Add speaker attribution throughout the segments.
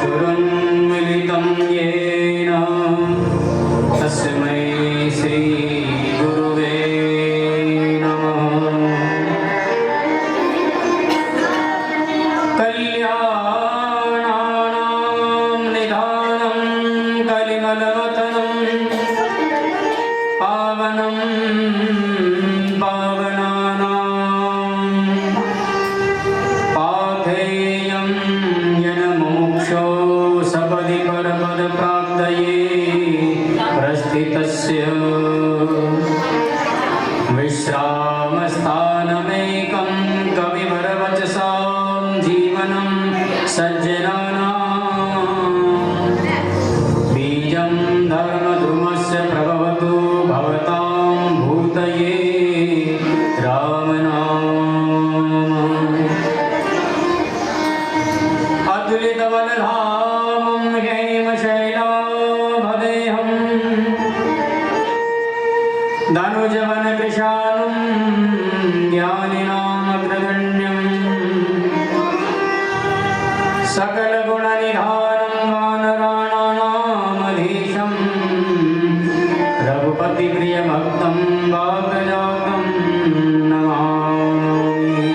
Speaker 1: चक्षुरुन्मिलितं येन तस्मै श्रीगुरुवे नमः। कल्याणानां निधानं कलिमलवतनं पावनं पावनानां पाथेयं येन मोक्षो सपदि परपदप्राप्तये प्रस्थितस्य विश्रामस्थानमेकं कविवरवचसां जीवनं सज्जनानां बीजं धर्मध्रुमस्य प्रभवतु भवतां भूतये रामनाम। अतुलितबलधामं हेमशैलाभदेहं धनुजवनकृशानुं ज्ञानिनामग्रगण्यं सकलगुणनिधानं वानराणामधीशं रघुपतिप्रियभक्तं वाग्जातं नमामि।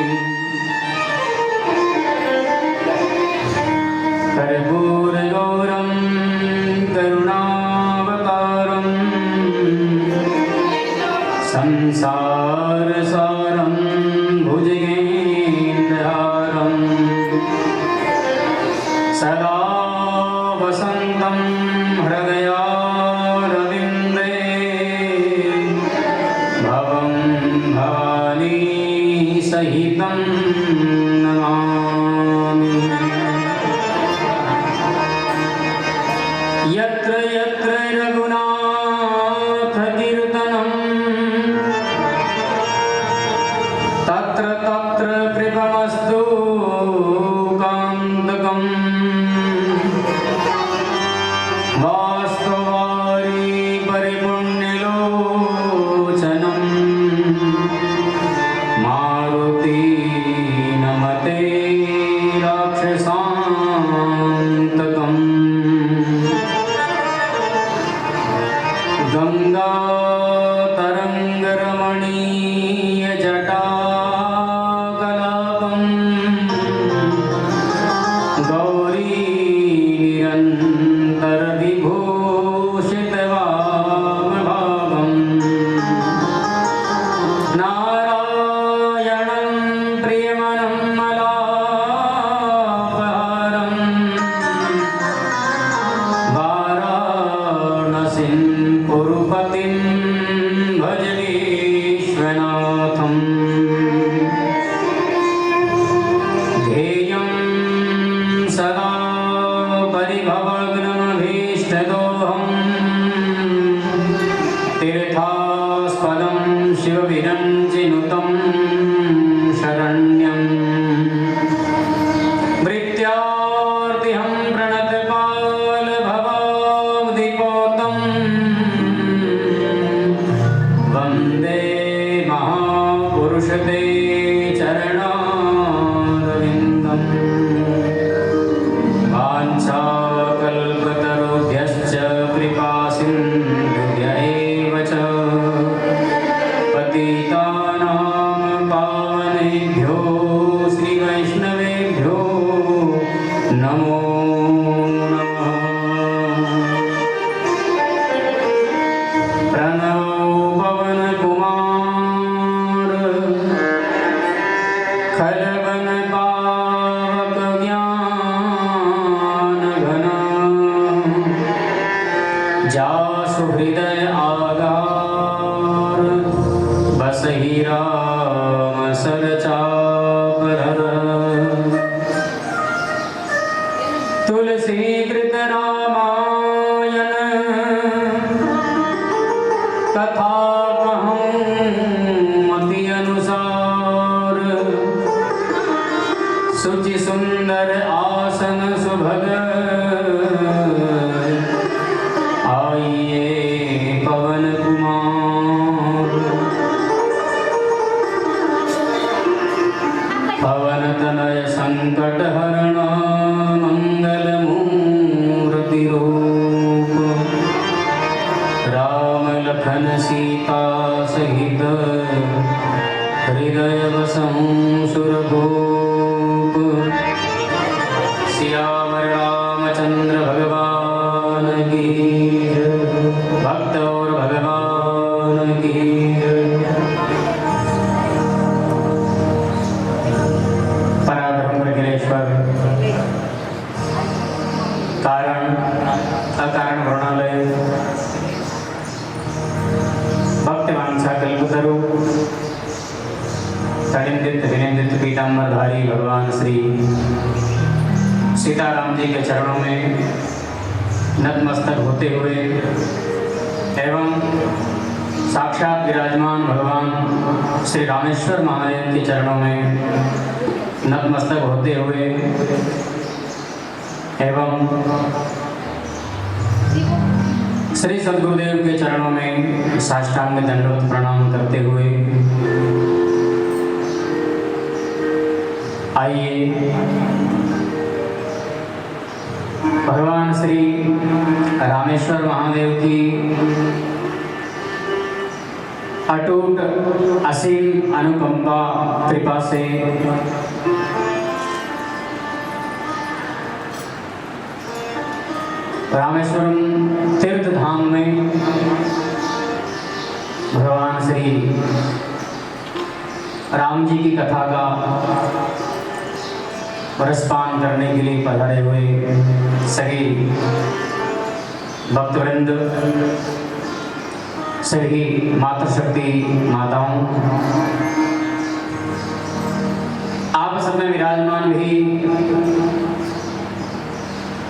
Speaker 1: कर्पूरगौरं करुणावतारं संसारसारं भुजगेन्द्रहारं सदा वसन्तं हृदयारविन्दे भवं भवानी सहितं नमामि। यत्र यत्र रघुनाथकीर्तनं तत्र तत्र कृपमस्तु कान्तकम् वास्तवारि परिपुण्यलोचनं मारुति नमते राक्षसान्तकम्। गङ्गातरङ्गरमणीयजटाकलापं गौरीनिरन्तरविभूषितवामभागं नारायणं प्रियमनं मलापहारं वाराणसीं पुरपतिं भज विश्वनाथं। ध्येयं सदा परिभवग्नमभीष्टदोहं तीर्थास्पदं शिवविरञ्जिनुतं शरण्यं भृत्यार्तिहं प्रणतपालभवाब्धिपोतं वन्दे महापुरुषते चरणारविन्दम्। वाञ्छाकल्पतरुभ्यश्च कृपासिन्धुभ्य एव च पतितानां पावनेभ्यो श्रीवैष्णवेभ्यो नमो नमः। प्रणवो पवनकुमार खलवनपावक ज्ञानघन जासु हृदय आगार बसहि राम सरचापर। तुलसी कृत रामायण कथा कहूँ मति अनुसार सुचि सुंदर आसन सुभग आइए पवन कुमार। पवन तनय संकट हरण मंगल मूल सियावर रामचंद्र भगवान की जय। भक्त और भगवान की जय। पराब्रह्म अखिलेश्वर कारण अकारण वर्णालय भक्तिवांछा कल्पतरु तनिंदित विनिंदित पीताम्बरधारी भगवान श्री सीताराम जी के चरणों में नतमस्तक होते हुए एवं साक्षात विराजमान भगवान श्री रामेश्वर महादेव के चरणों में नतमस्तक होते हुए एवं श्री सद्गुरुदेव के चरणों में साष्टांग दंडवत प्रणाम करते हुए आइए भगवान श्री रामेश्वर महादेव की अटूट असीम अनुकंपा कृपा से रामेश्वरम तीर्थ धाम में भगवान श्री राम जी की कथा का रसपान करने के लिए पधारे हुए सभी भक्तवृंद, सभी मातृशक्ति माताओं, आप सब में विराजमान भी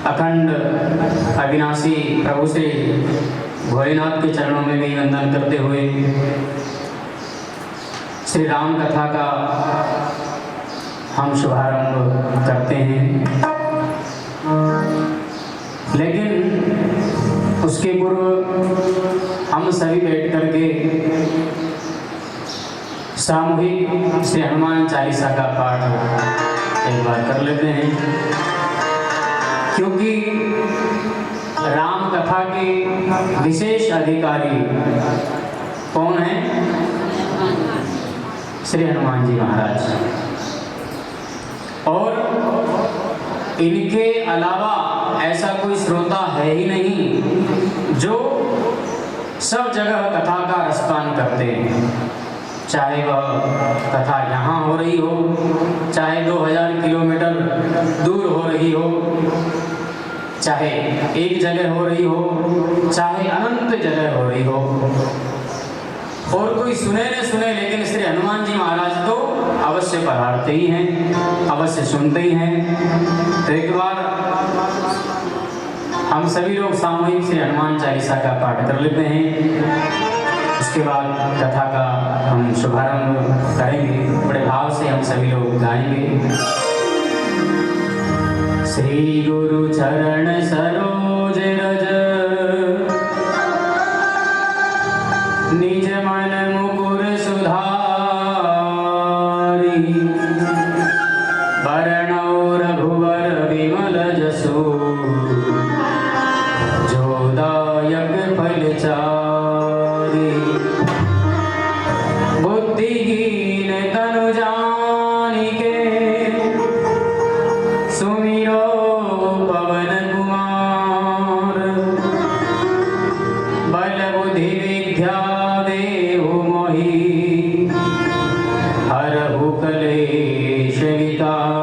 Speaker 1: अखंड अविनाशी प्रभु श्री भोलेनाथ के चरणों में भी वंदन करते हुए श्री राम कथा का हम शुभारंभ करते हैं। लेकिन उसके पूर्व हम सभी बैठ करके सामूहिक श्री हनुमान चालीसा का पाठ एक बार कर लेते हैं, क्योंकि राम कथा के विशेष अधिकारी कौन हैं? श्री हनुमान जी महाराज। और इनके अलावा ऐसा कोई श्रोता है ही नहीं जो सब जगह कथा का रसपान करते हैं, चाहे वह कथा यहाँ हो रही हो, चाहे 2000 किलोमीटर दूर हो रही हो, चाहे एक जगह हो रही हो, चाहे अनंत जगह हो रही हो, और कोई सुने न सुने, लेकिन श्री हनुमान जी महाराज तो अवश्य पधारते ही हैं, अवश्य सुनते ही हैं। तो एक बार हम सभी लोग सामूहिक श्री हनुमान चालीसा का पाठ कर लेते हैं, उसके बाद कथा का हम शुभारंभ करेंगे। बड़े भाव से हम सभी लोग गाएंगे। श्री गुरु चरण सरोज रज निज मन मुकुर सुधारी, वरणौ रघुवर विमल जसु, जो दायक फल चारि, बुद्धिहीन तनु जानिके, सुमिरो पवन कुमार, बल बुद्धि विद्या देहु मोहि, हरहु कलेश विकार।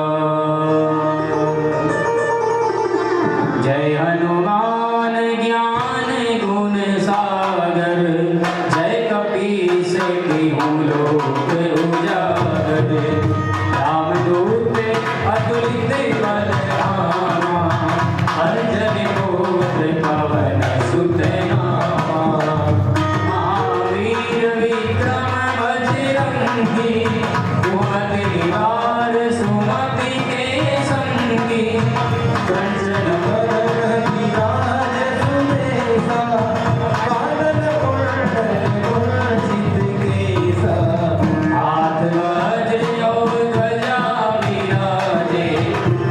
Speaker 1: जय हनुमान ज्ञान गुण सागर, जय कपीस तिहुँ लोक उजागर, रामदूत अतुलित बल धामा, अंजनी पुत्र पवन सुत नामा, महावीर विक्रम बजरंगी, कुमति निवार सुमति के संगी, कंचन बरन विराज सुबेसा, कानन कुंडल कुंचित केसा, हाथ वज्र और ध्वजा विराजे,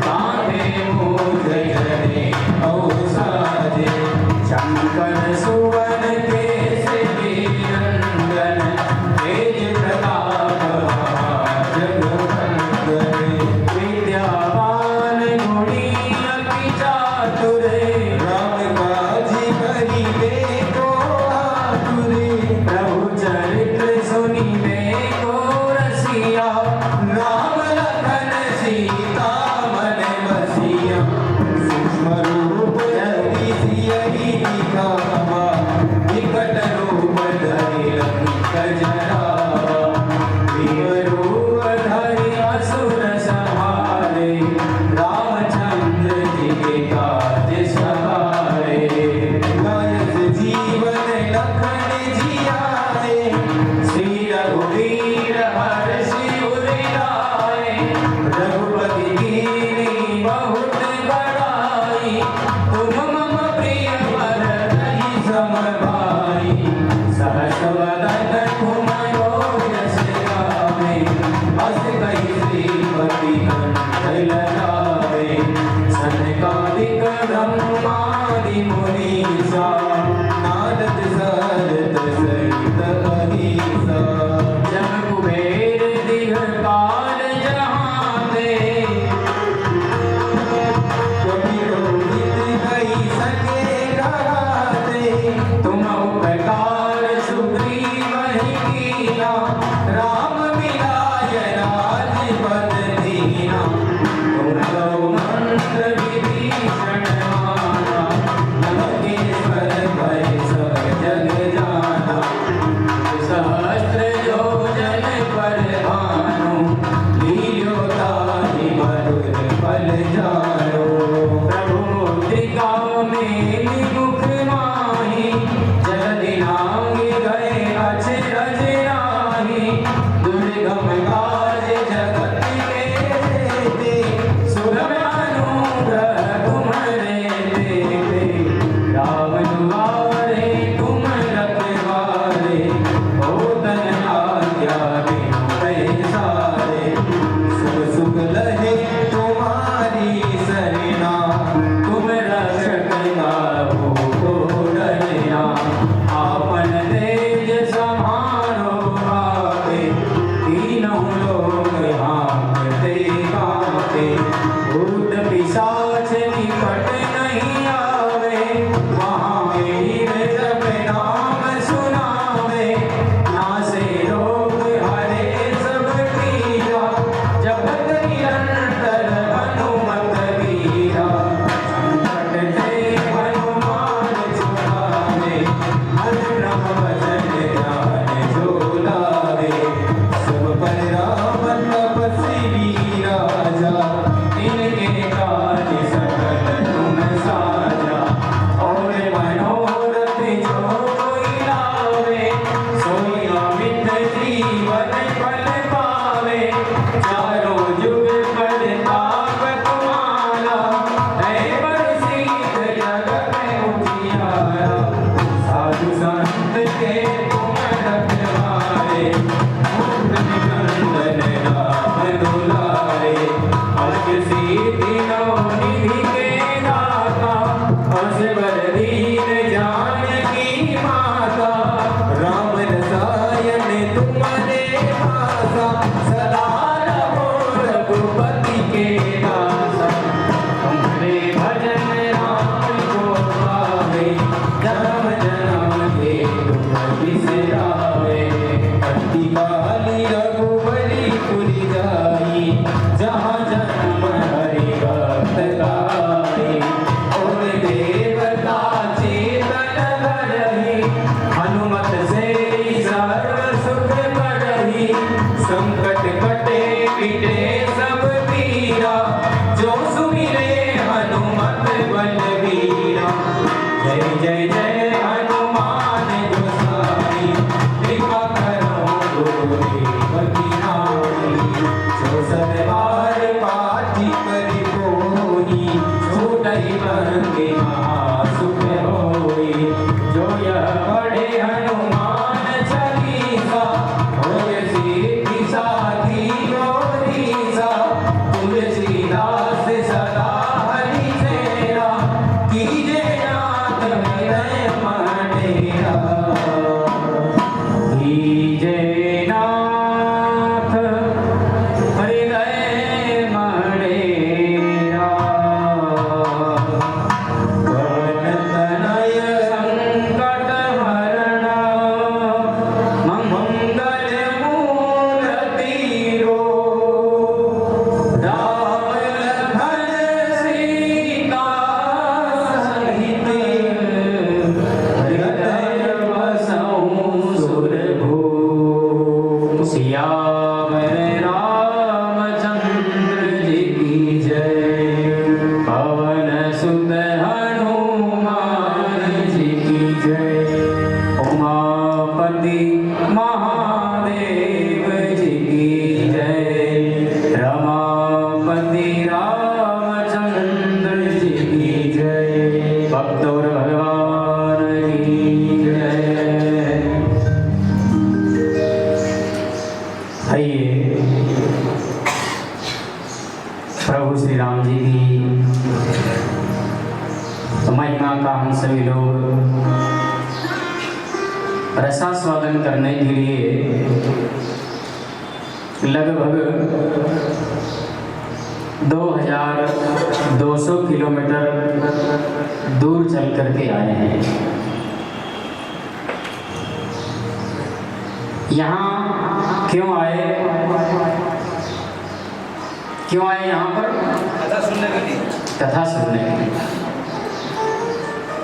Speaker 1: कांधे मूढ़ जने औसाजे, शंकर सुवन केसरी नंदन, तेज प्रताप जगवंदन, विद्यावान गुणी सनकादिक ब्रह्मादि मुनीसा
Speaker 2: नारद सारद सहित अहिसा
Speaker 1: जब कुबेर दिगपाल जहाते
Speaker 2: कवि रोहित गई सके गाते
Speaker 1: तुम उपकार सुग्रीव ही कीना
Speaker 2: राम मिलाय राजपद दीना
Speaker 1: तुम लो मंत्र विभीषण माना
Speaker 2: लंकेश्वर भय सब जग जाना
Speaker 1: सहस्त्र योजन पर भानु
Speaker 2: लील्यो ताहि मधुर फल जानो
Speaker 1: प्रभु मुद्रिका मेलि मुख माहि जलधि नांगि गए अचरज राहि दुर्गम काज जगत के दे सुगम अनुग्रह तुम्हारे देते राम दुआरे तुम रखवारे
Speaker 2: होतन आज्ञा बिनु पैसारे सुख सुख लहे तुम्हारी सरना
Speaker 1: तुम रक्षक काहू को डरना आपन तेज समारो आपे तीनों लोग हाँकते कांपते भूत पिशाच निकट नहीं आवे वहाँ वीर जब नाम सुनावे नासे रोग हरे सब पीरा जपत निरंतर हनुमत वीरा संकट ते हनुमान छुड़ावे अजरम वचन ध्यान जो लावे
Speaker 2: सब पर राम तपस्वी राजा
Speaker 1: इनके काज सकल तुम साजा और मनोरथ जो कोई लावे सोई अमित जीवन फल पावे चारों जुग पद ताप तुम्हारा है प्रसिद्ध जगत उजियारा साधु संत के तुम रखवारे मुक्त निकंदन राम दुलारे अष्ट सिद्धि नौ निधि के दाता असबर दीन जानकी माता
Speaker 2: राम रसायन तुम्हारे पासा
Speaker 1: सदा रहो रघुपति के दासा तुम्हारे भजन राम को पावे जन्म जन्म के दुख बिसरावे
Speaker 2: अति काली रघुबली पुरि जाई जहाँ जन्म हरि भक्त गाई
Speaker 1: और देवता चेतन धरहि हनुमत से सर्व सुख बढ़हि संकट कटे मिटे सब पीरा जो सुमिरे हनुमत बलवीरा जय जय जय हनुमान गोसाई कृपा करो गुरुदेव की नाई
Speaker 2: जो सदवार पाठी करि कोई
Speaker 1: छूटहि बंदी महासुख होई जो यह पढ़े हनुमान चालीसा होय सिद्धि साधी गौरीसा तुलसीदास सदा हरि सेवा कीजे नाथ हृदय मनेरा कीजे नाथ हृदय मनेरा
Speaker 2: पवन तनय
Speaker 1: संकट हरण मंगल मूर्ति रो राम लखन सीता सहित हृदय बसहु सुरभू सियावर रामचंद्र जी की जय पवन सुत हनुमान जी की जय उमापति महादेव जी की जय रमापति रामचंद्र जी की जय भक्तोर भगवान की जय। आइए प्रभु श्री राम जी की का हम सभी लोग रसास्वादन करने के लिए लगभग 2200 किलोमीटर दूर चल करके आए हैं। यहाँ क्यों आए यहाँ पर?
Speaker 3: कथा सुनने के लिए,
Speaker 1: कथा सुनने के लिए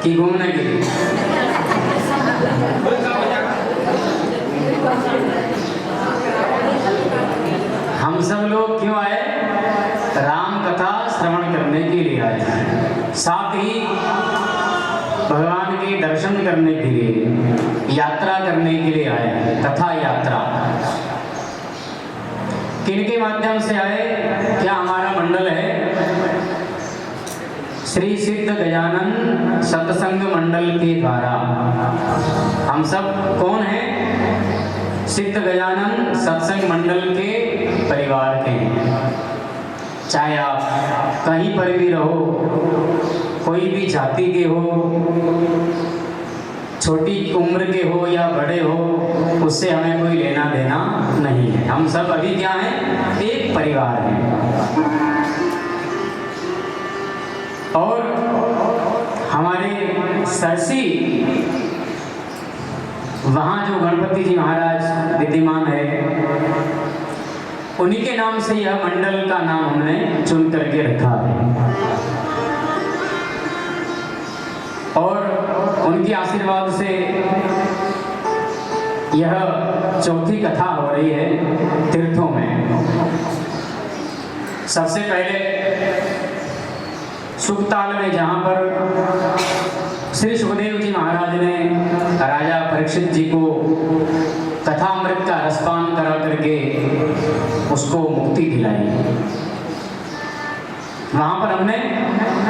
Speaker 1: कि घूमने के लिए? हम सब लोग क्यों आए? राम कथा श्रवण करने के लिए आए हैं, साथ ही भगवान के दर्शन करने के लिए, यात्रा करने के लिए आए हैं। कथा यात्रा किनके माध्यम से आए? क्या हमारा मंडल है श्री सिद्ध गजानन सत्संग मंडल के द्वारा। हम सब कौन हैं? सिद्ध गजानन सत्संग मंडल के परिवार के हैं। चाहे आप कहीं पर भी रहो, कोई भी जाति के हो, छोटी उम्र के हो या बड़े हो, उससे हमें कोई लेना देना नहीं है। हम सब अभी क्या हैं? एक परिवार हैं। और हमारे सरसी वहाँ जो गणपति जी महाराज विद्यमान है, उन्हीं के नाम से यह मंडल का नाम हमने चुन करके रखा है। और उनके आशीर्वाद से यह चौथी कथा हो रही है तीर्थों में। सबसे पहले सुखताल में, जहाँ पर श्री सुखदेव जी महाराज ने राजा परीक्षित जी को कथामृत का रसपान करा करके उसको मुक्ति दिलाई, वहाँ पर हमने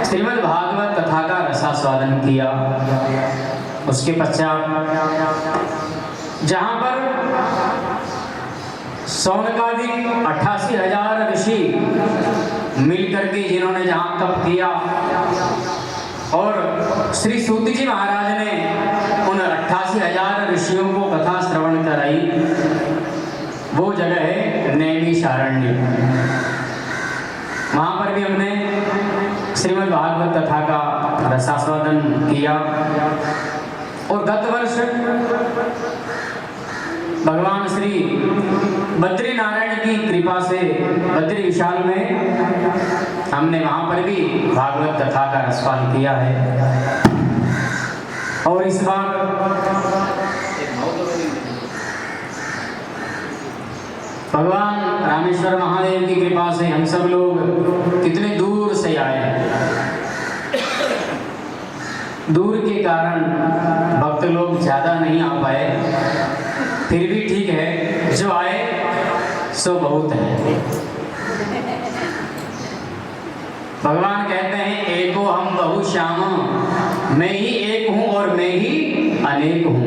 Speaker 1: श्रीमद् भागवत कथा का रसास्वादन किया। उसके पश्चात जहाँ पर सौनकादि 88,000 ऋषि मिलकर के जिन्होंने जहाँ तप किया, और श्री सूत जी महाराज ने उन 88,000 ऋषियों को कथा श्रवण कराई, वो जगह है नैमिषारण्य। वहाँ पर भी हमने श्रीमद् भागवत कथा का रसास्वादन किया। और गत वर्ष भगवान श्री बद्री नारायण की कृपा से बद्री विशाल में हमने वहाँ पर भी भागवत कथा का रसपान किया है। और इस बार भगवान रामेश्वर महादेव की कृपा से हम सब लोग कितने दूर से आए हैं। दूर के कारण भक्त लोग ज़्यादा नहीं आ पाए, फिर भी ठीक है, जो आए सो बहुत है। भगवान कहते हैं एको हम बहु श्याम, मैं ही एक हूँ और मैं ही अनेक हूँ।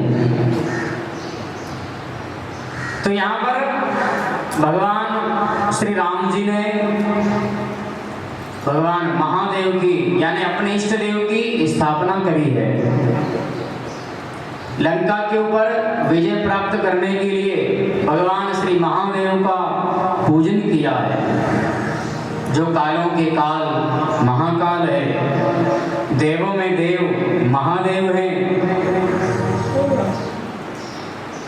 Speaker 1: तो यहाँ पर भगवान श्री राम जी ने भगवान महादेव की यानी अपने इष्ट देव की स्थापना करी है। लंका के ऊपर विजय प्राप्त करने के लिए भगवान श्री महादेव का पूजन किया है, जो कालों के काल महाकाल है, देवों में देव महादेव हैं,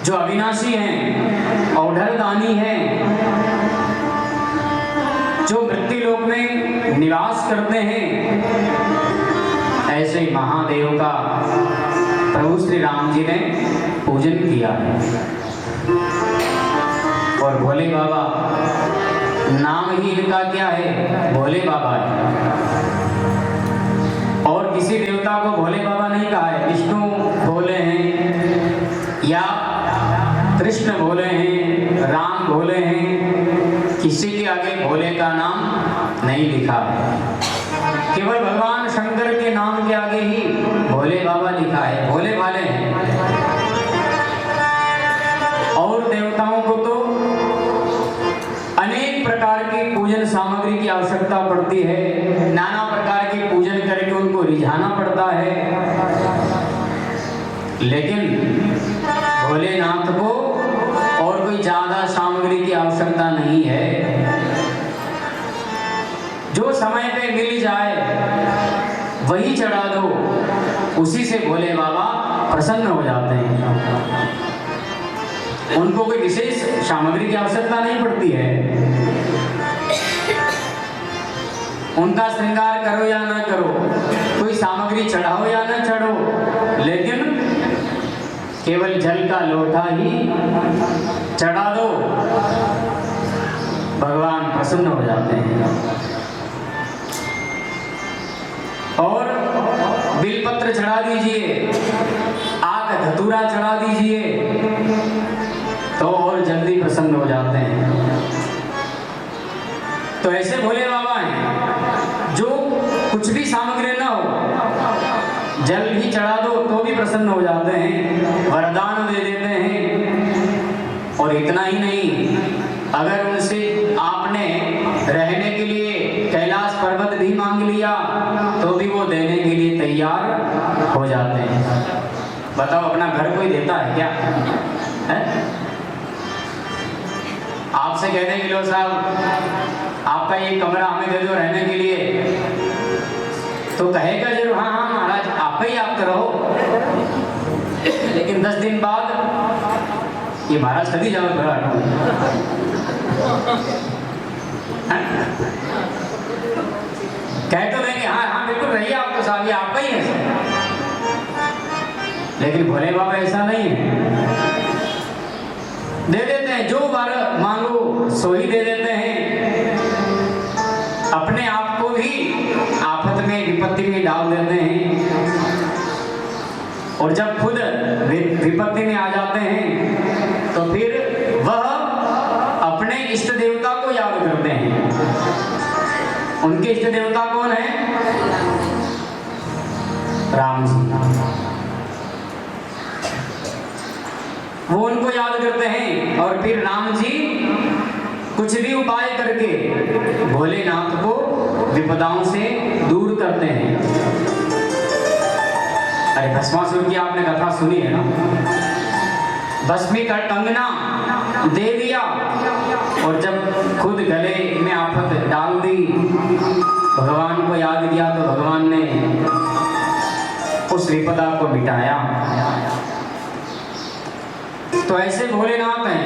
Speaker 1: जो अविनाशी हैं, औढ़लदानी हैं, जो मृत्यु लोक में निवास करते हैं। ऐसे महादेव का प्रभु श्री राम जी ने पूजन किया है। और भोले बाबा, नाम ही इनका क्या है? भोले बाबा है। और किसी देवता को भोले बाबा नहीं कहा है। विष्णु भोले हैं या कृष्ण भोले हैं, राम भोले हैं, किसी के आगे भोले का नाम नहीं लिखा है। केवल भगवान शंकर के नाम के आगे ही भोले बाबा लिखा है, भोले वाले हैं। और देवताओं को तो अनेक प्रकार की पूजन सामग्री की आवश्यकता पड़ती है। नाना प्रकार के पूजन करके उनको रिझाना पड़ता है, लेकिन भोलेनाथ को और कोई ज्यादा सामग्री की आवश्यकता नहीं है। जो समय पे मिल जाए वही चढ़ा दो, उसी से भोले बाबा प्रसन्न हो जाते हैं। उनको कोई विशेष सामग्री की आवश्यकता नहीं पड़ती है। उनका श्रृंगार करो या ना करो, कोई सामग्री चढ़ाओ या ना चढ़ो, लेकिन केवल जल का लोटा ही चढ़ा दो, भगवान प्रसन्न हो जाते हैं। और बिलपत्र चढ़ा दीजिए, आक धतूरा चढ़ा दीजिए, तो और जल्दी प्रसन्न हो जाते हैं। तो ऐसे भोले बाबा हैं जो कुछ भी सामग्री ना हो, जल ही चढ़ा दो तो भी प्रसन्न हो जाते हैं, वरदान दे देते हैं। और इतना ही नहीं, अगर उनसे आपने रहने के लिए कैलाश पर्वत भी मांग लिया तो भी वो देने के लिए तैयार हो जाते हैं। बताओ, अपना घर कोई देता है क्या? है? आपसे कहते हैं कि लो साहब आपका ये कमरा हमें दे दो रहने के लिए, तो कहेगा जरूर हाँ हाँ महाराज आप ही आप रहो, लेकिन 10 दिन बाद ये महाराज कभी जाओ घर हटो, कह तो देंगे हाँ हाँ बिल्कुल रहिए आप तो साहब, ये आपका ही है। लेकिन भोले बाबा ऐसा नहीं है, दे देते हैं, जो वर मांगो सो ही दे देते हैं। अपने आप को भी आफत में विपत्ति में डाल देते हैं, और जब खुद विपत्ति में आ जाते हैं तो फिर वह अपने इष्ट देवता को याद करते हैं। उनके इष्ट देवता कौन है? राम जी। वो उनको याद करते हैं और फिर राम जी कुछ भी उपाय करके भोलेनाथ को विपदाओं से दूर करते हैं। अरे भस्मासुर की आपने कथा सुनी है ना? भस्मी का कंगना दे दिया और जब खुद गले में आफत डाल दी, भगवान को याद किया तो भगवान ने उस विपदा को मिटाया। तो ऐसे भोलेनाथ हैं,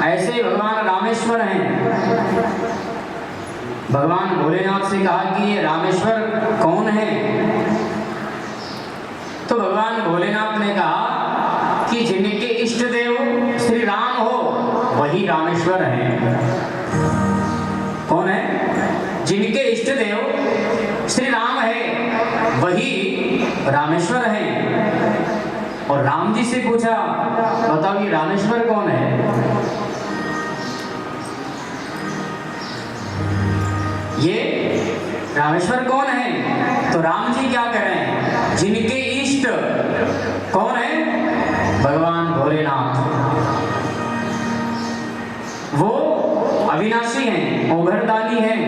Speaker 1: ऐसे भगवान रामेश्वर हैं। भगवान भोलेनाथ से कहा कि ये रामेश्वर कौन है? तो भगवान भोलेनाथ ने कहा कि जिनके इष्ट देव श्री राम हो वही रामेश्वर हैं। कौन है? जिनके इष्ट देव श्री राम है वही रामेश्वर हैं। और राम जी से पूछा, बताओ ये रामेश्वर कौन है? ये रामेश्वर कौन है? तो राम जी क्या कह रहे हैं? जिनके इष्ट कौन है? भगवान भोलेनाथ। वो अविनाशी हैं, ओघरदानी हैं,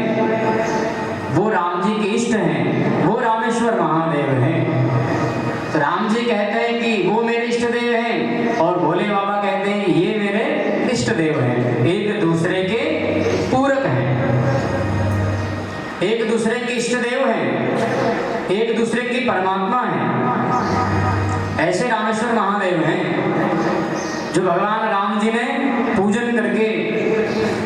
Speaker 1: वो राम जी के इष्ट हैं, वो रामेश्वर महादेव हैं। तो राम जी कहते हैं कि वो मेरे इष्ट देव हैं, और भोले बाबा कहते हैं ये मेरे इष्ट देव हैं। एक दूसरे के पूरक हैं, एक दूसरे के इष्ट देव हैं, एक दूसरे की परमात्मा हैं। ऐसे रामेश्वर महादेव हैं जो भगवान राम जी ने पूजन करके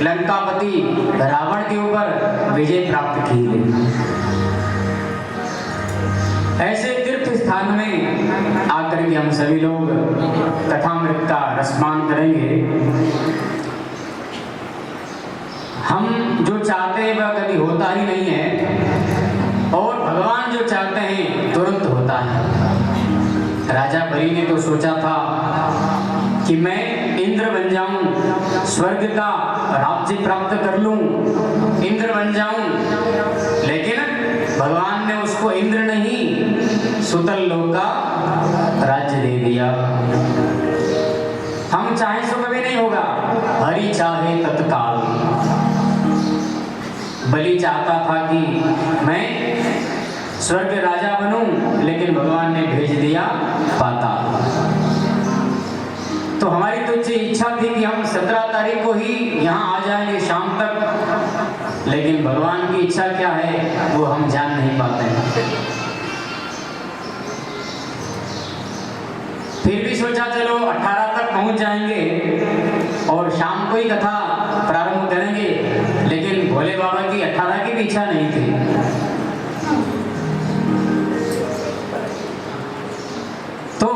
Speaker 1: लंकापति रावण के ऊपर विजय प्राप्त की। ऐसे तीर्थ स्थान में आकर के हम सभी लोग कथामृत का रसपान करेंगे। हम जो चाहते हैं वह कभी होता ही नहीं है, और भगवान जो चाहते हैं तुरंत होता है। राजा बलि ने तो सोचा था कि मैं इंद्र बन जाऊं, स्वर्ग का राज्य प्राप्त कर लूं, इंद्र बन जाऊं, लेकिन भगवान ने उसको इंद्र नहीं सुतल लोक का राज्य दे दिया। हम चाहे सो कभी नहीं होगा, हरि चाहे तत्काल। बलि चाहता था कि मैं स्वर्ग राजा बनूं, लेकिन भगवान ने भेज दिया पाताल। तो हमारी तो इच्छा थी कि हम 17 तारीख को ही यहाँ आ जाएंगे शाम तक, लेकिन भगवान की इच्छा क्या है वो हम जान नहीं पाते हैं। फिर भी सोचा चलो 18 तक पहुंच जाएंगे और शाम को ही कथा प्रारंभ करेंगे, लेकिन भोले बाबा की 18 की भी इच्छा नहीं थी। तो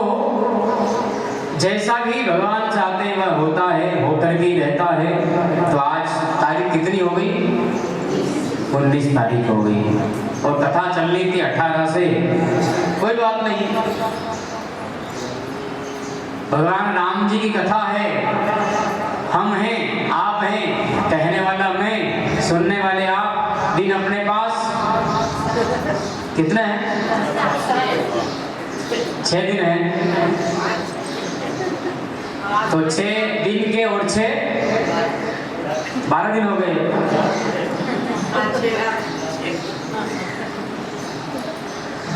Speaker 1: जैसा भी भगवान चाहते हैं वह होता है, होकर के ही रहता है। तो आज तारीख कितनी हो गई? 19 तारीख हो गई और कथा चलनी थी 18 से। कोई बात नहीं, भगवान राम जी की कथा है। हम हैं, आप हैं, कहने वाला मैं, सुनने वाले आप। दिन अपने पास कितने हैं? 6 दिन है। तो 6 दिन के और 6 12 दिन हो गए।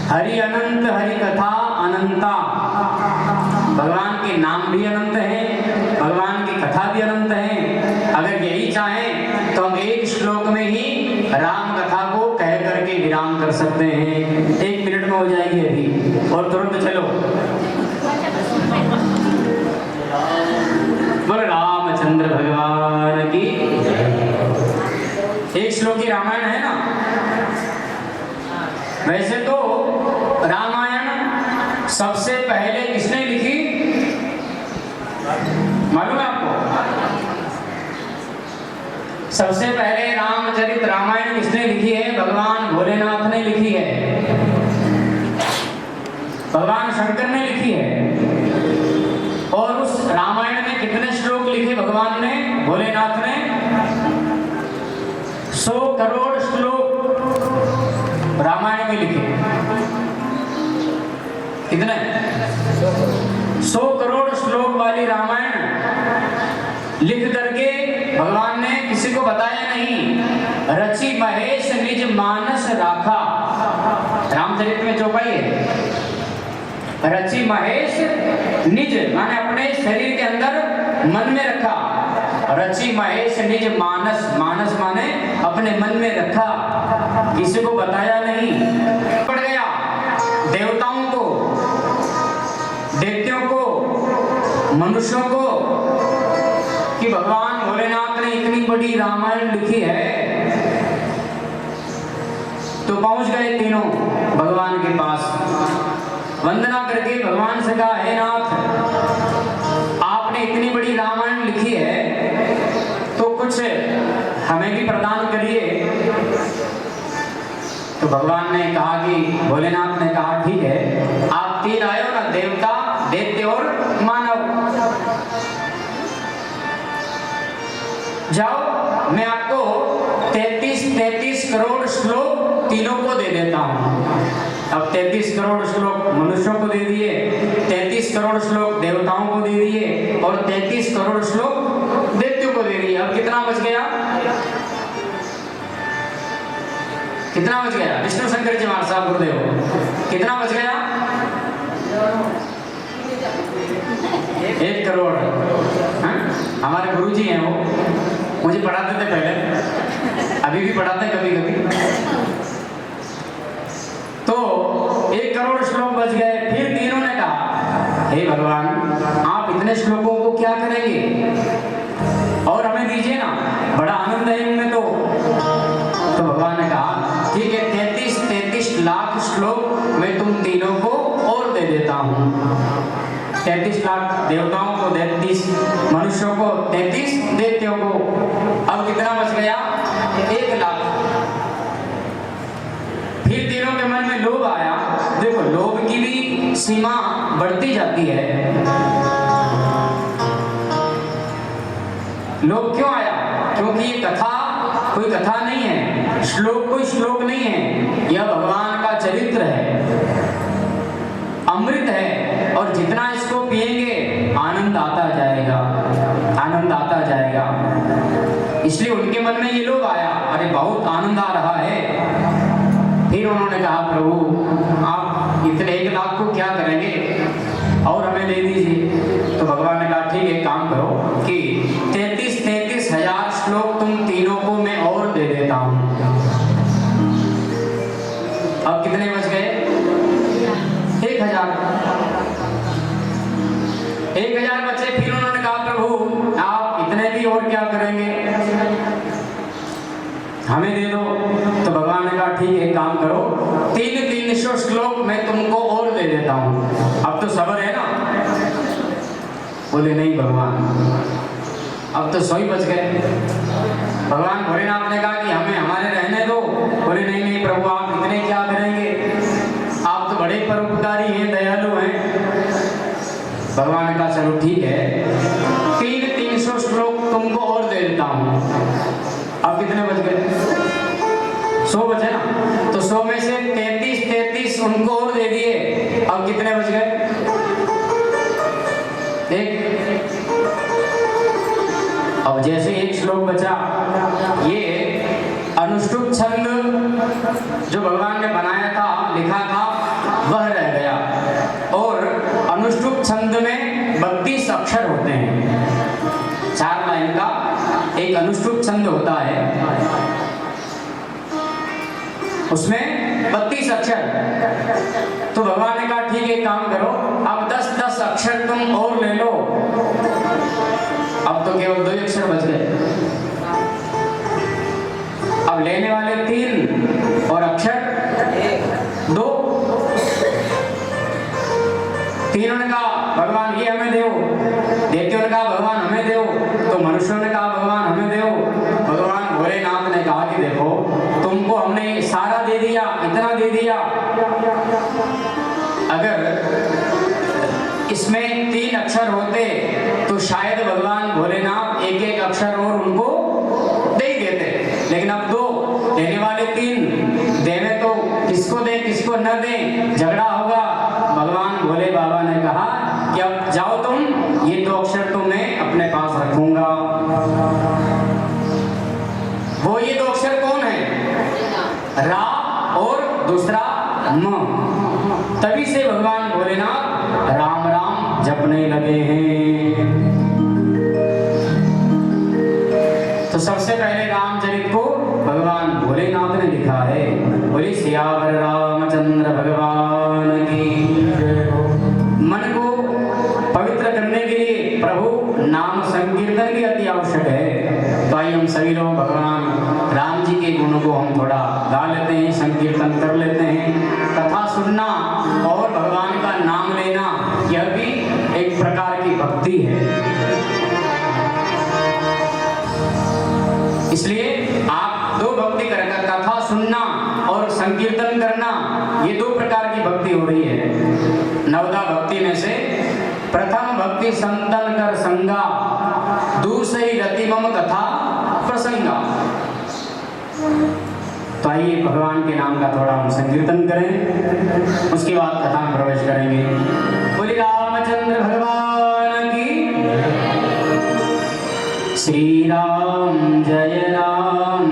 Speaker 1: हरि अनंत, हरि कथा अनंता। भगवान के नाम भी अनंत हैं, भगवान की कथा भी अनंत है। अगर यही चाहें तो हम एक श्लोक में ही राम कथा को कह करके विराम कर सकते हैं। 1 मिनट में हो जाएगी अभी, और तुरंत चलो। बोलो रामचंद्र भगवान की। एक श्लोक की रामायण है ना। वैसे तो रामायण सबसे पहले किसने लिखी मालूम है आपको? सबसे पहले रामचरित रामायण किसने लिखी है? भगवान भोलेनाथ ने लिखी है, भगवान शंकर ने लिखी है। और उस रामायण में कितने श्लोक लिखे भगवान ने, भोलेनाथ ने? 100 करोड़ श्लोक रामायण में लिखे। कितने? 100 करोड़ श्लोक वाली रामायण लिख करके भगवान ने किसी को बताया नहीं। रचि महेश निज मानस राखा। रामचरित में चौपाई है। रचि महेश निज माने अपने शरीर के अंदर मन में रखा। रचि महेश निज मानस, मानस माने अपने मन में रखा, किसी को बताया नहीं। पड़ गया देवताओं को, दैत्यों को, मनुष्यों को कि भगवान भोलेनाथ ने इतनी बड़ी रामायण लिखी है। तो पहुंच गए तीनों भगवान के पास, वंदना करके भगवान से कहा, हे नाथ, आपने इतनी बड़ी रामायण लिखी है तो कुछ हमें भी प्रदान करिए। तो भगवान ने कहा कि भोलेनाथ ने कहा ठीक है, आप 3 आए हो ना, देवता, दैत्य और मानव, जाओ मैं आपको 33 करोड़ श्लोक तीनों को दे देता हूँ। अब 33 करोड़ श्लोक मनुष्यों को दे दिए, 33 करोड़ श्लोक देवताओं को दे दिए और 33 करोड़ श्लोक दैत्यों को दे दिए। अब कितना बच गया? कितना बच गया? विष्णु शंकर जी महाराज साहब गुरुदेव, कितना बच गया? 1 करोड़। हमारे गुरु जी हैं, वो मुझे पढ़ाते थे पहले, अभी भी पढ़ाते कभी कभी। तो 1 करोड़ श्लोक बच गए। फिर तीनों ने कहा, हे भगवान, आप इतने श्लोकों को क्या करेंगे, और हमें दीजिए ना, बड़ा आनंद है इनमें। तो भगवान ने कहा ठीक है, 33 लाख श्लोक मैं तुम तीनों को और दे देता हूँ। 33 लाख देवताओं को, 33 मनुष्यों को, 33 दैत्यों को। अब कितना बच गया? 1 लाख। फिर तीनों के मन में लोभ आया। देखो, लोभ की भी सीमा बढ़ती जाती है। लोभ क्यों आया? क्योंकि ये कथा कोई कथा नहीं है, श्लोक कोई श्लोक नहीं है, यह भगवान का चरित्र है, अमृत है। और जितना इसको पिएंगे आनंद आता जाएगा, आनंद आता जाएगा। इसलिए उनके मन में ये लोभ आया, अरे बहुत आनंद आ रहा है। फिर फिर उन्होंने कहा प्रभु आप इतने 1 लाख को क्या करेंगे और हमें दे दीजिए। तो भगवान ने कहा ठीक है काम करो कि 33 हजार श्लोक तुम तीनों को मैं और दे देता हूँ। अब कितने बच गए? 1000 बचे। फिर उन्होंने कहा प्रभु आप इतने भी और क्या करेंगे, हमें दे दो। तो भगवान ने कहा ठीक है काम करो 300 श्लोक मैं तुमको और दे देता हूँ। अब तो सब्र है ना? बोले नहीं भगवान अब तो 100 ही बच गए। भगवान भोलेनाथ ने कहा कि हमें हमारे रहने दो। बोले नहीं नहीं प्रभु आप इतने क्या करेंगे, आप तो बड़े परोपकारी हैं, दयालु हैं। भगवान ने कहा चलो ठीक है 300 श्लोक तुमको और दे देता हूँ। अब कितने बच गए? 100 बचे ना। तो 100 में से 33 उनको और दे दिए। अब कितने बच गए? 1। अब जैसे 1 श्लोक बचा, ये अनुष्टुप छंद जो भगवान ने बनाया था, लिखा था, वह रह गया। और अनुष्टुप छंद में 32 अक्षर होते हैं। 4 लाइन का एक अनुष्टुप छंद होता है, उसमें 32 अक्षर। तो भगवान ने कहा ठीक है काम करो अब 10 अक्षर तुम और ले लो। अब तो केवल 2 अक्षर बच गए। अब लेने वाले 3 और अक्षर 2। तीनों ने कहा भगवान ये हमें दो। देवताओं ने कहा भगवान हमें दो। तो मनुष्यों ने कहा भगवान हमें दो। भगवान भोलेनाथ ने कहा कि देखो तुमको हमने सारा दे दिया, इतना दे दिया, अगर इसमें 3 अक्षर होते तो शायद भगवान भोलेनाथ 1 अक्षर और उनको दे ही देते। लेकिन अब 2 देने वाले 3 देवे तो किसको दें किसको न दें, झगड़ा होगा। भगवान भोले बाबा ने कहा कि अब जाओ तुम, ये 2 अक्षर तो मैं अपने पास रखूंगा। वो ये 2 अक्षर कौन है? रा और दूसरा म। तभी से भगवान भोलेनाथ राम राम जपने लगे हैं। तो सबसे पहले रामचरित को भगवान भोलेनाथ ने लिखा है। बोले सियावर रामचंद्र भगवान की। मन को पवित्र करने के लिए प्रभु नाम संकीर्तन की अति आवश्यक है। तो आइए हम सभी लोग भगवान राम जी के गुणों को हम थोड़ा गा लेते हैं, संकीर्तन कर लेते हैं। कथा सुनना और भगवान का नाम लेना यह भी एक प्रकार की भक्ति है। इसलिए आप 2 भक्ति कर, कथा सुनना और संकीर्तन करना, ये 2 प्रकार की भक्ति हो रही है। नवदा भक्ति में से प्रथम भक्ति संतन कर संगा, दूसरी रति मम कथा प्रसंगा। तो आइए भगवान के नाम का थोड़ा हम संकीर्तन करें, उसके बाद कथा में प्रवेश करेंगे। बोले रामचंद्र भगवान की। श्री राम जय जय राम।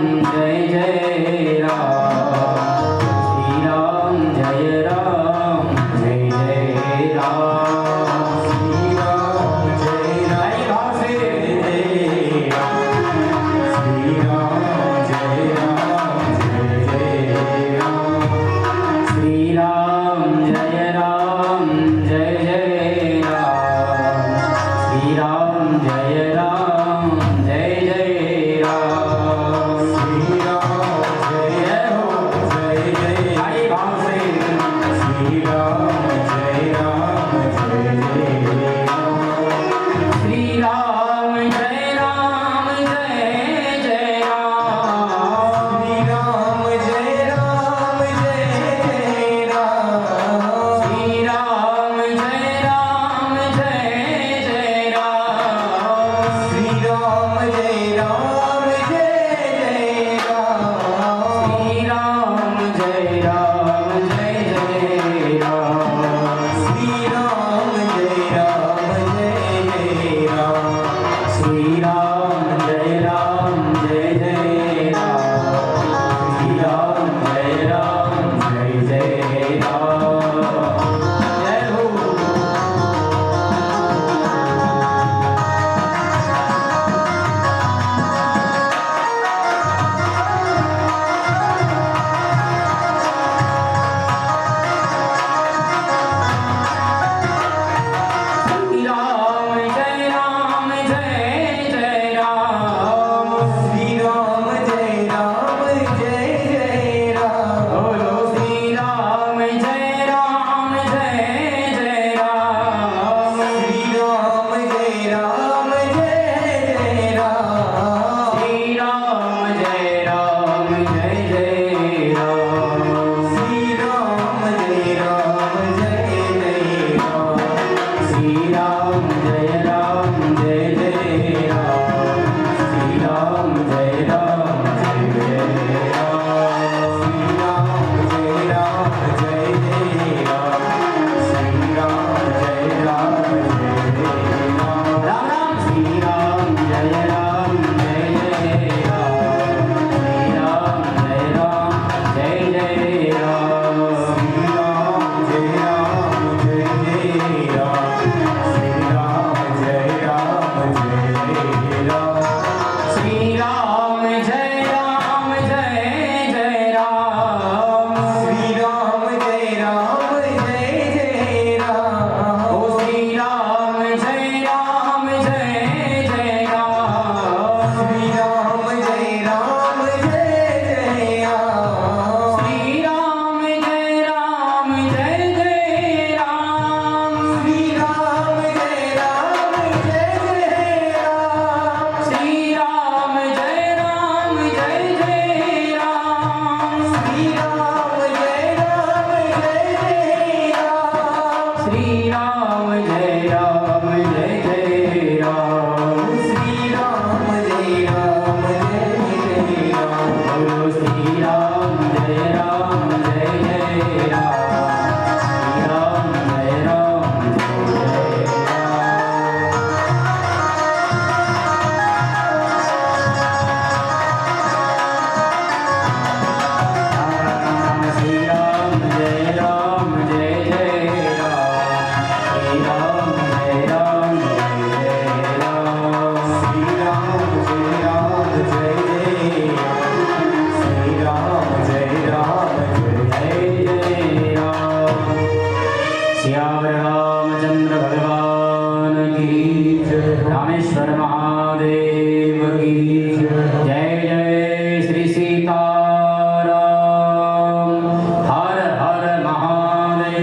Speaker 1: श्री राम जय राम जय जय राम। श्री राम जय राम भाव से श्री राम जय राम जय जय राम। श्री राम जय राम जय जय राम। श्री राम जय राम जय जय राम। सियावर रामचंद्र भगवान की जय। रामेश्वर महादेव की जय। जय श्री सीताराम। हर हर महादेव।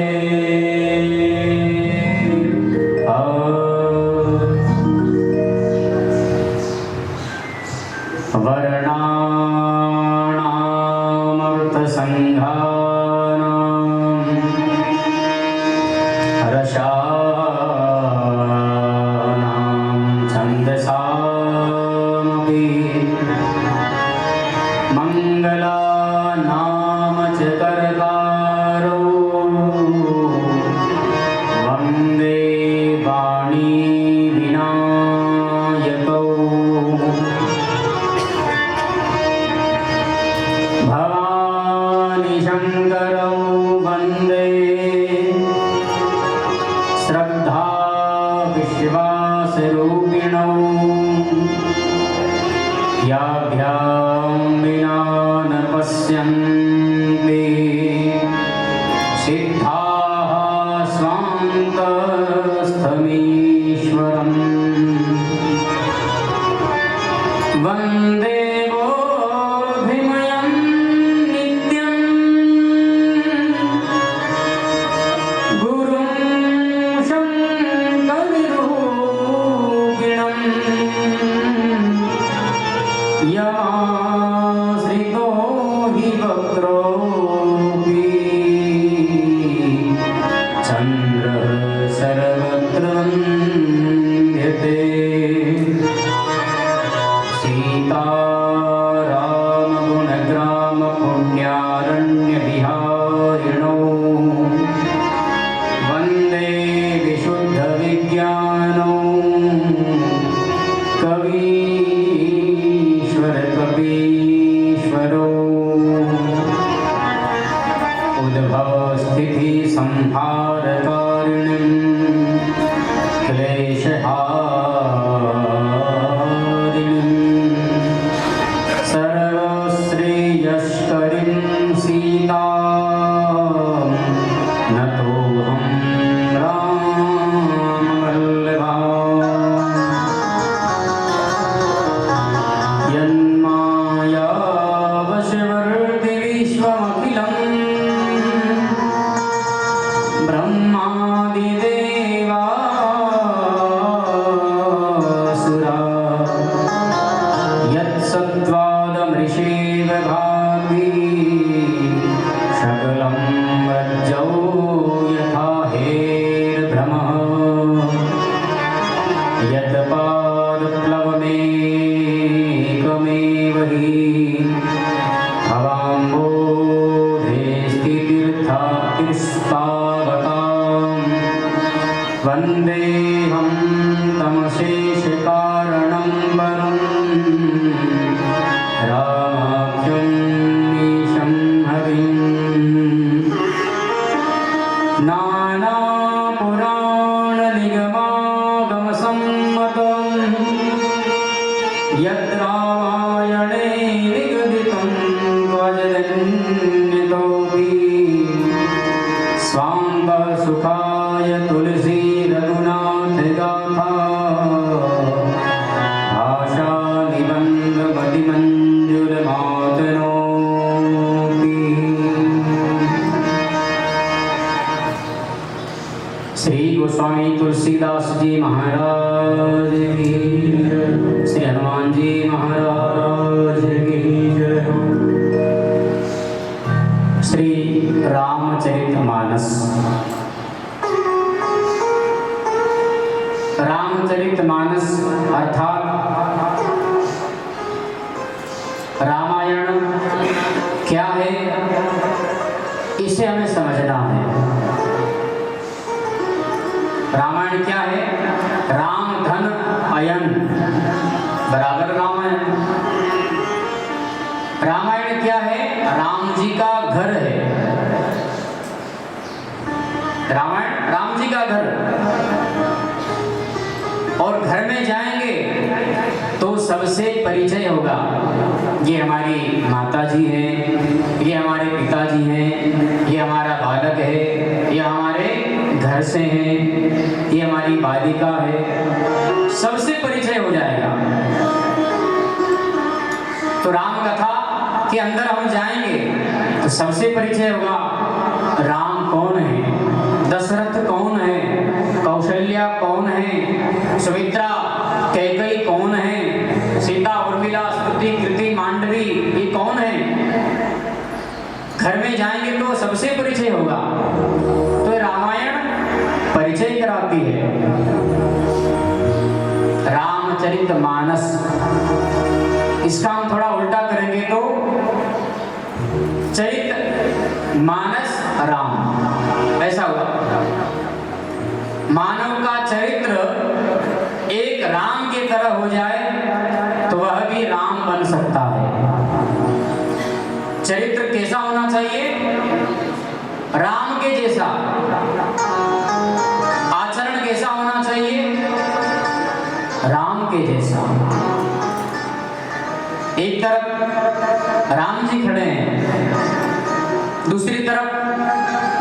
Speaker 1: वर्णानामर्थसंघानां रसानां छन्दसामपि मङ्गलानाम च कर्तारो वन्दे वाणी विनायकौ भवानी शंकरौ वन्दे श्रद्धा विश्वासरूपिणौ याभ्यां विना न पश्यन्ति सिद्धाः स्वान्तस्थमीश्वरम् वन्दे बोधिमयं नित्यं गुरुं शङ्करनिरूपिणम् यमाश्रितो हि वक्रोऽपि चन्द्रः सर्वत्र वन्द्यते। सीताराम गुणग्राम पुण्यारण्य विहारिणौ वन्दे विशुद्ध विज्ञानौ कवीश्वर कपीश्वरौ उद्भव स्थिति संहारकारिणीं क्लेशहारिणीं सर्वश्रेयस्करीं सीतां नतोऽहं रामवल्लभाम्। यन्मायावशवर्ति विश्वमखिलम् ब्रह्मादिदेवासुरा यत्सत्त्वादमृषेव भाति सकलं रज्जौ यथा हेर्भ्रमः यत्पादप्लवमेकमेव हि भवाम्बोधेस्तितीर्थातिस्तावताम् वन्देऽहं तमशेषकारणं वरं रामाख्यं मीशं हरिम्। नानापुराणनिगमागमसम्मतं यद्रामायणे निगदितं त्वजदन्यतोऽपि स्वाम्बसुखाय तुलसी रघुनाथ गाथा भाषा निबन्धमतिमञ्जुलमातनोऽपि। श्री गोस्वामी तुलसीदास जी महाराज की जय। श्री हनुमान जी महाराज की जय। श्री रामचरितमानस। रामचरितमानस अर्थात रामायण क्या है, इसे हमें समझना है। रामायण क्या है? राम धन अयन बराबर रामायण। रामायण क्या है? राम जी का घर है। रामायण राम जी का घर। और घर में जाएंगे तो सबसे परिचय होगा। ये हमारी माता जी हैं, ये हमारे पिताजी हैं, ये हमारा बालक है, ये हमारे घर घर से हैं, ये हमारी बालिका है, सबसे परिचय हो जाएगा। तो राम कथा के अंदर हम जाएंगे तो सबसे परिचय होगा, राम कौन है, दशरथ कौन है, कौशल्या कौन है, सुमित्रा कैकई कौन है, सीता उर्मिला स्तुति कृति मांडवी ये कौन है। घर में जाएंगे तो सबसे परिचय होगा। तो रामायण परिचय कराती है। रामचरितमानस, इसका हम थोड़ा उल्टा करेंगे तो चरित मानस राम, ऐसा होगा। मानव का चरित्र एक राम की तरह हो जाए तो वह भी राम बन सकता है। चरित्र कैसा होना चाहिए, राम के जैसा। आचरण कैसा होना चाहिए, राम के जैसा। एक तरफ राम जी खड़े हैं, दूसरी तरफ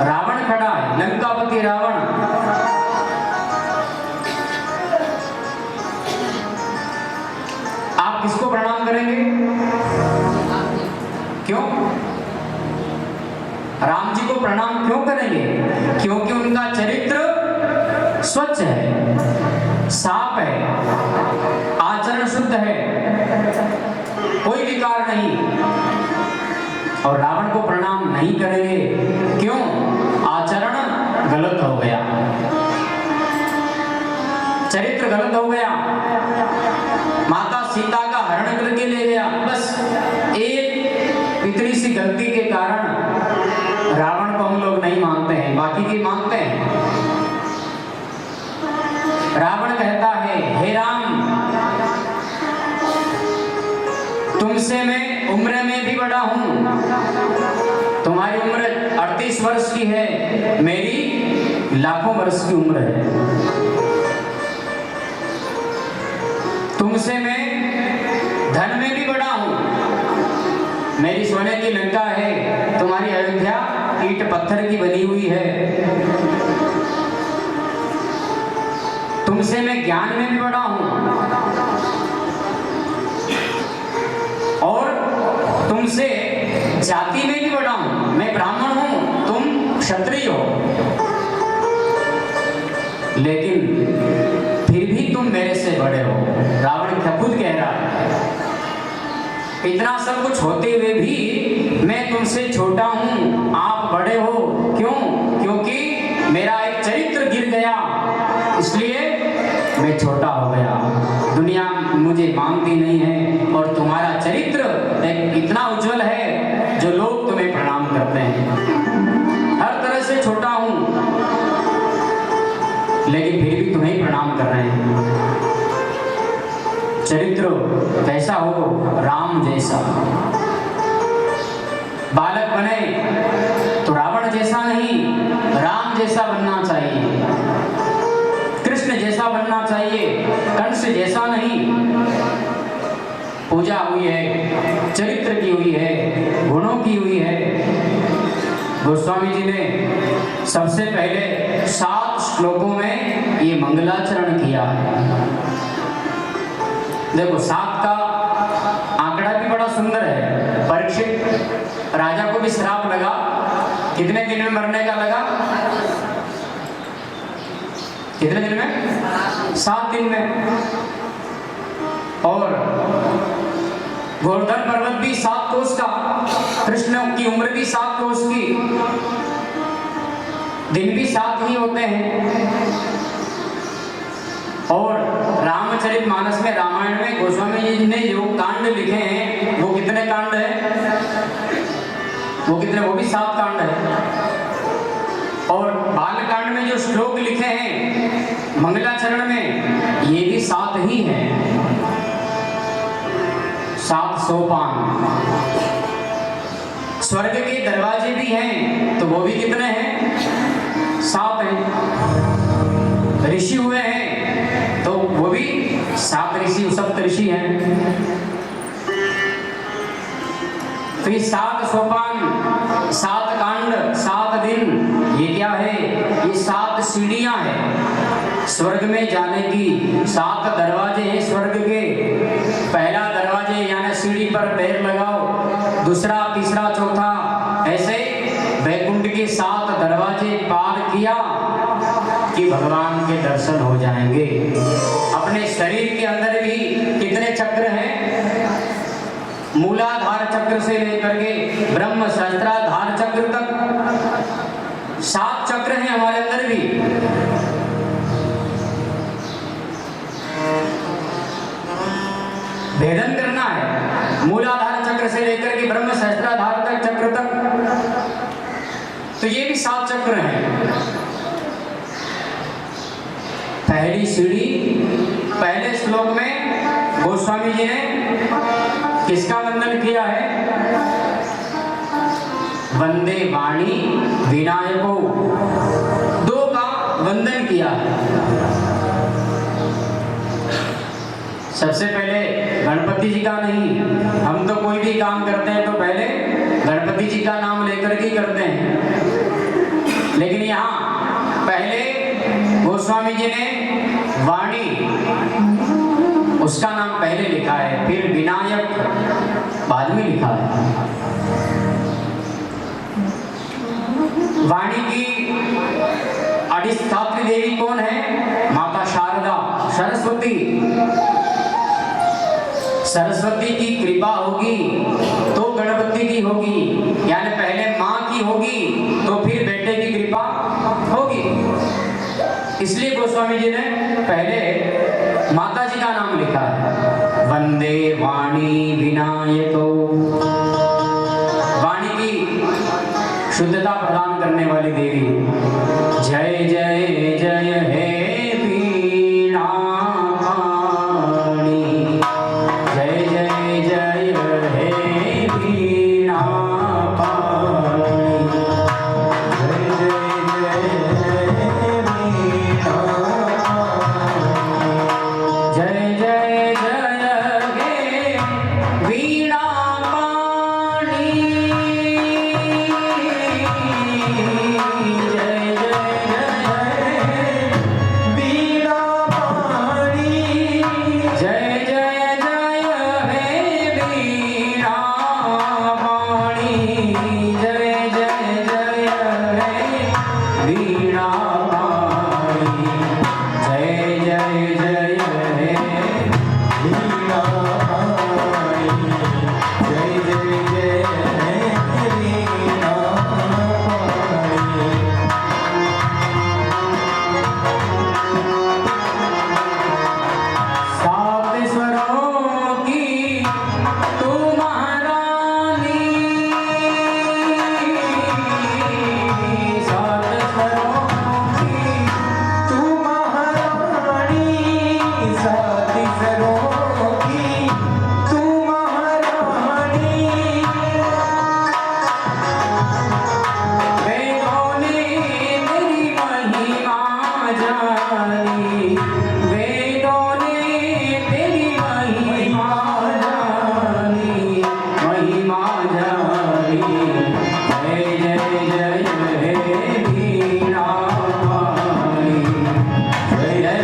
Speaker 1: रावण खड़ा है, लंकापति रावण। आप किसको प्रणाम करेंगे, क्यों? राम जी को प्रणाम क्यों करेंगे? क्योंकि उनका चरित्र स्वच्छ है, साफ है, आचरण शुद्ध है, कोई विकार नहीं। और रावण को प्रणाम नहीं करेंगे, क्यों? आचरण गलत हो गया, चरित्र गलत हो गया, माता सीता का हरण करके ले गया। बस एक इतनी सी गलती के कारण रावण को हम लोग नहीं मानते हैं, बाकी के मानते हैं। रावण कहता है, हे राम, तुमसे मैं उम्र में भी बड़ा हूं। तुम्हारी उम्र 38 वर्ष की है, मेरी लाखों वर्ष की उम्र है। तुमसे मैं धन में भी बड़ा हूं, मेरी सोने की लंका है, तुम्हारी अयोध्या ईंट पत्थर की बनी हुई है। तुमसे मैं ज्ञान में भी बड़ा हूं और तुमसे जाति में भी बड़ा हूं। मैं ब्राह्मण हूं, तुम क्षत्रिय हो, लेकिन फिर भी तुम मेरे से बड़े हो। रावण खुद कह रहा है, इतना सब कुछ होते हुए भी मैं तुमसे छोटा हूं, आप बड़े हो। क्यों? क्योंकि मेरा एक चरित्र गिर गया, इसलिए मैं छोटा हो गया। दुनिया मुझे मानती नहीं है और तुम्हारा चरित्र एक इतना उज्जवल है जो लोग तुम्हें प्रणाम करते हैं। हर तरह से छोटा हूं, लेकिन फिर भी तुम्हें प्रणाम कर रहे हैं। चरित्र कैसा हो, राम जैसा। बालक बने तो रावण जैसा नहीं, राम जैसा बनना चाहिए, कृष्ण जैसा बनना चाहिए, कंस जैसा नहीं। पूजा हुई है, चरित्र की हुई है, गुणों की हुई है। गोस्वामी जी ने सबसे पहले 7 श्लोकों में ये मंगलाचरण किया है। देखो 7 का आंकड़ा भी बड़ा सुंदर है। परीक्षित राजा को भी श्राप लगा, कितने दिन में मरने का लगा? कितने दिन में? 7 दिन में। और गोवर्धन पर्वत भी 7 कोस का, कृष्ण की उम्र भी 7 कोस की, दिन भी 7 ही होते हैं। और रामचरितमानस में, रामायण में गोस्वामी जी ने जो कांड लिखे हैं वो कितने कांड है? वो कितने? वो भी 7 कांड है। और बालकांड में जो श्लोक लिखे हैं मंगलाचरण में, ये भी 7 ही हैं। 7 सोपान। स्वर्ग के दरवाजे भी हैं तो वो भी कितने हैं? 7 हैं। ऋषि हुए हैं तो वो भी 7 ऋषि, सप्त ऋषि हैं। तो ये 7 सोपान, 7 कांड, 7 दिन, ये क्या है? ये 7 सीढ़ियां हैं स्वर्ग में जाने की, 7 दरवाजे हैं स्वर्ग के। पहला दरवाजे यानी सीढ़ी पर पैर लगाओ, दूसरा, तीसरा, चौथा, ऐसे वैकुंठ के 7 दरवाजे पार किया कि भगवान के दर्शन हो जाएंगे। अपने शरीर के अंदर भी कितने चक्र हैं? मूलाधार चक्र से लेकर के ब्रह्म सहस्त्राधार चक्र तक 7 चक्र हैं हमारे अंदर भी। भेदन करना है मूलाधार चक्र से लेकर के ब्रह्म सहस्त्राधार तक चक्र तक, तो ये भी 7 चक्र हैं। पहली सीढ़ी पहले श्लोक में गोस्वामी जी ने किसका वंदन किया है? वंदे वाणी विनायको, 2 का वंदन किया है। सबसे पहले गणपति जी का नहीं, हम तो कोई भी काम करते हैं तो पहले गणपति जी का नाम लेकर के करते हैं, लेकिन यहाँ पहले गोस्वामी जी ने वाणी उसका नाम पहले लिखा है, फिर विनायक बाद में लिखा है। वाणी की अधिष्ठात्री देवी कौन है? माता शारदा, सरस्वती। सरस्वती की कृपा होगी तो गणपति की होगी, यानी पहले माँ की होगी तो फिर बेटे की कृपा होगी। इसलिए गोस्वामी जी ने पहले माता जी का नाम लिखा है, वंदे वाणी विनायको। वाणी की शुद्धता प्रदान करने वाली देवी। जय जय जय हे वीणा पाणी, जय जय जय हे वीणा पाणी,
Speaker 2: जय जय जय वीणा
Speaker 1: जय जय जय हे वीणा पाणी, जय जय जय
Speaker 2: वीणा पाणी,
Speaker 1: जय जय जय हे वीणा पाणी, जय जय जय हे वीणा पाणी, जय जय जय हे
Speaker 2: वीणा पाणी, जय जय जय वीणा पाणी।
Speaker 1: 7 स्वरों की तू महारानी, 7 स्वरों की
Speaker 2: तू महारानी, 7 स्वरों की तू महारानी।
Speaker 1: वेदों ने तेरी महिमा जानी, वेदों ने तेरी महिमा जानी, महिमा जानी। जय जय जय हे वीणा पाणी, जय जय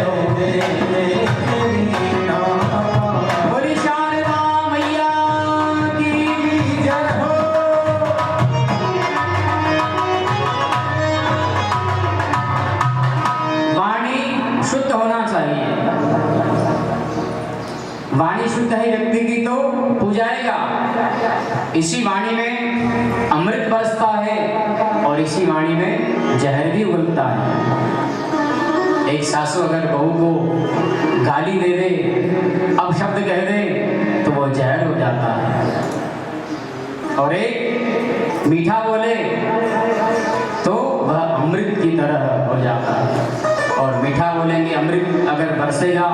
Speaker 2: जय वीणा पाणी।
Speaker 1: बोली शारदा मैया की
Speaker 2: जय हो।
Speaker 1: वाणी शुद्ध होना चाहिए। वाणी शुद्ध है व्यक्ति की तो पूजाएगा। इसी वाणी में अमृत बरसता है और इसी वाणी में जहर भी उगलता है। एक सासू अगर बहू को गाली दे दे, अपशब्द कह दे, तो वो जहर हो जाता है। और एक मीठा बोले तो वह अमृत की तरह हो जाता है। और मीठा बोलेंगे, अमृत अगर बरसेगा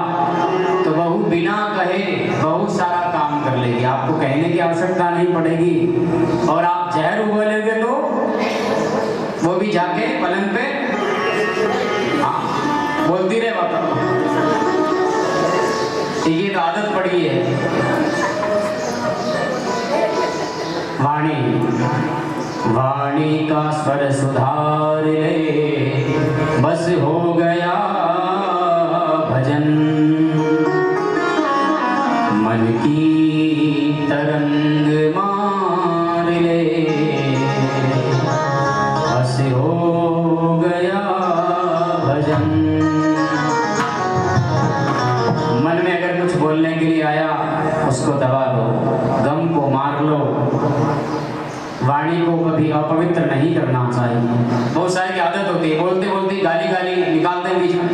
Speaker 1: तो बहू बिना कहे बहुत सारा काम कर लेगी, आपको कहने की आवश्यकता नहीं पड़ेगी। और आप जहर उगलेंगे तो वो भी जाके पलंग पे बोलती रहे बताओ। ये तो आदत पड़ी है। वाणी वाणी का स्वर सुधार ले, बस हो गया भजन। मन की तरंग मार ले, बस हो गया भजन। मन में अगर कुछ बोलने के लिए आया उसको दबा दो, गम को मार लो। वाणी को कभी अपवित्र नहीं करना चाहिए। बहुत सारे की आदत होती है, बोलते बोलते गाली गाली निकालते हैं बीच में।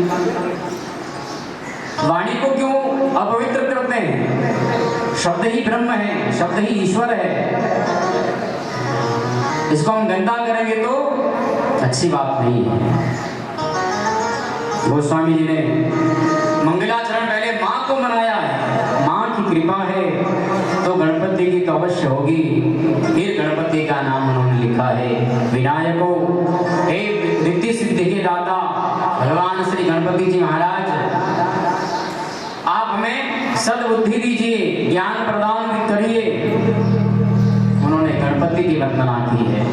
Speaker 1: वाणी को क्यों अपवित्र करते हैं? शब्द ही ब्रह्म है, शब्द ही ईश्वर है। इसको हम गंदा करेंगे तो अच्छी बात नहीं है। गोस्वामी जी ने मंगलाचरण पहले माँ को मनाया है। माँ की कृपा है तो गणपति की तो अवश्य होगी। फिर गणपति का नाम उन्होंने लिखा है। विनायको, हे रिद्धि सिद्धि के दाता भगवान श्री गणपति जी महाराज, आप हमें सद्बुद्धि दीजिए, ज्ञान प्रदान करिए। उन्होंने गणपति की वंदना की है।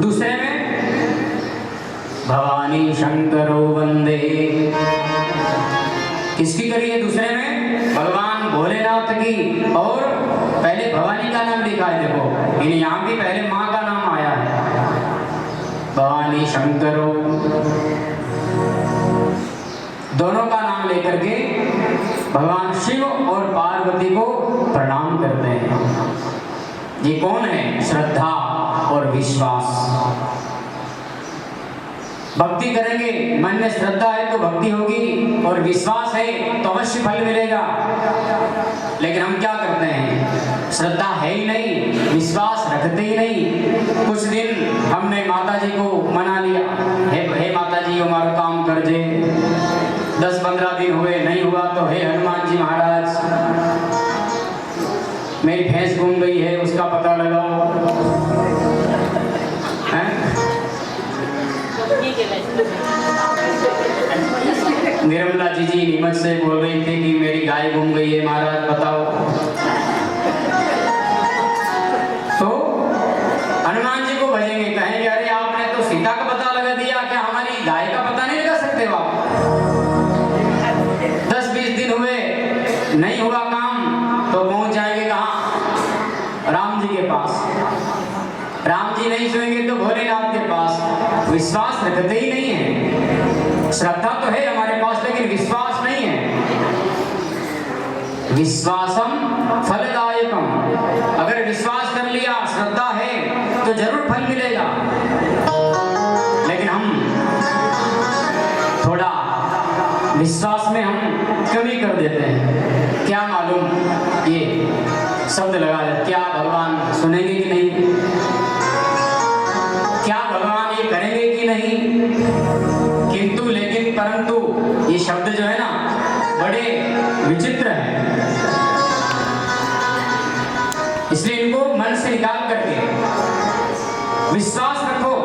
Speaker 1: दूसरे में भवानी शंकरो वंदे, किसकी करिए? दूसरे में भगवान भोलेनाथ की। और पहले भवानी का नाम लिखा है, देखो इन यहाँ भी पहले माँ का नाम आया है। भवानी शंकरो, दोनों का नाम लेकर के भगवान शिव और पार्वती को प्रणाम करते हैं। ये कौन है? श्रद्धा और विश्वास। भक्ति करेंगे, मन में श्रद्धा है तो भक्ति होगी, और विश्वास है तो अवश्य फल मिलेगा। लेकिन हम क्या करते हैं? श्रद्धा है ही नहीं, विश्वास रखते ही नहीं। कुछ दिन हमने माता जी को मना लिया, हे माता जी हमारा काम कर दे। 10-15 दिन हुए, नहीं हुआ तो हे हनुमान जी महाराज मेरी भैंस गुम गई है, उसका पता लगाओ। निर्मला जी नीमच से बोल रही थी कि मेरी गाय गुम गई है, महाराज बताओ। तो हनुमान जी को भजेंगे, कहेंगे अरे आपने तो सीता का पता लगा दिया, क्या हमारी गाय का पता नहीं लगा सकते हो आप? 10-20 दिन हुए, नहीं हुआ काम तो पहुंच जाएंगे कहाँ? राम जी के पास। राम जी नहीं सुनेंगे तो भोलेनाथ के पास। विश्वास रखते ही नहीं है। श्रद्धा तो है हमारे पास, लेकिन विश्वास नहीं है। विश्वासम फलदायकम, अगर विश्वास कर लिया, श्रद्धा है तो जरूर फल मिलेगा। लेकिन हम थोड़ा विश्वास में हम कमी कर देते हैं। क्या मालूम ये शब्द लगा दे, क्या भगवान सुनेंगे कि नहीं, क्या भगवान ये करेंगे कि नहीं। किंतु लेकिन परंतु ये शब्द जो है ना बड़े विचित्र हैं, इसलिए इनको मन से निकाल करके विश्वास रखो,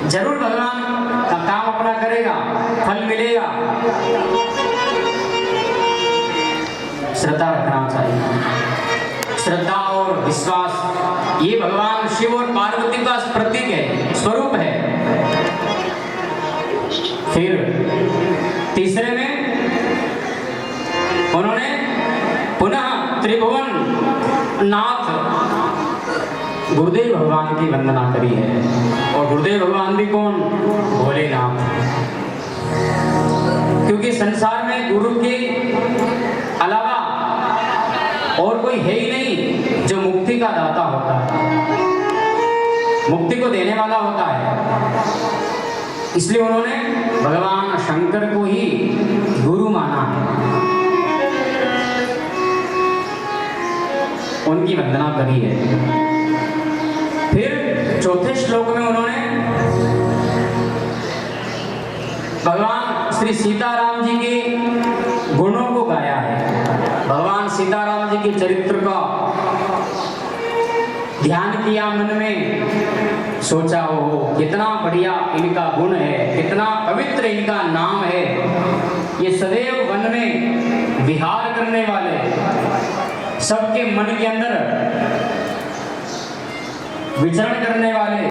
Speaker 1: जरूर भगवान का काम अपना करेगा, फल मिलेगा। श्रद्धा रखना चाहिए। श्रद्धा और विश्वास ये भगवान शिव और पार्वती का प्रतीक है, स्वरूप है। फिर तीसरे में उन्होंने पुनः त्रिभुवन नाथ गुरुदेव भगवान की वंदना करी है। और गुरुदेव भगवान भी कौन? भोलेनाथ। क्योंकि संसार में गुरु के अलावा और कोई है ही नहीं जो मुक्ति का दाता होता है, मुक्ति को देने वाला होता है। इसलिए उन्होंने भगवान शंकर को ही गुरु माना है, उनकी वंदना करी है। फिर चौथे श्लोक में उन्होंने भगवान श्री सीताराम जी के गुणों को गाया है। भगवान सीताराम जी के चरित्र का ध्यान किया, मन में सोचा हो कितना बढ़िया इनका गुण है, कितना पवित्र इनका नाम है। ये सदैव वन में विहार करने वाले, सबके मन के अंदर विचरण करने वाले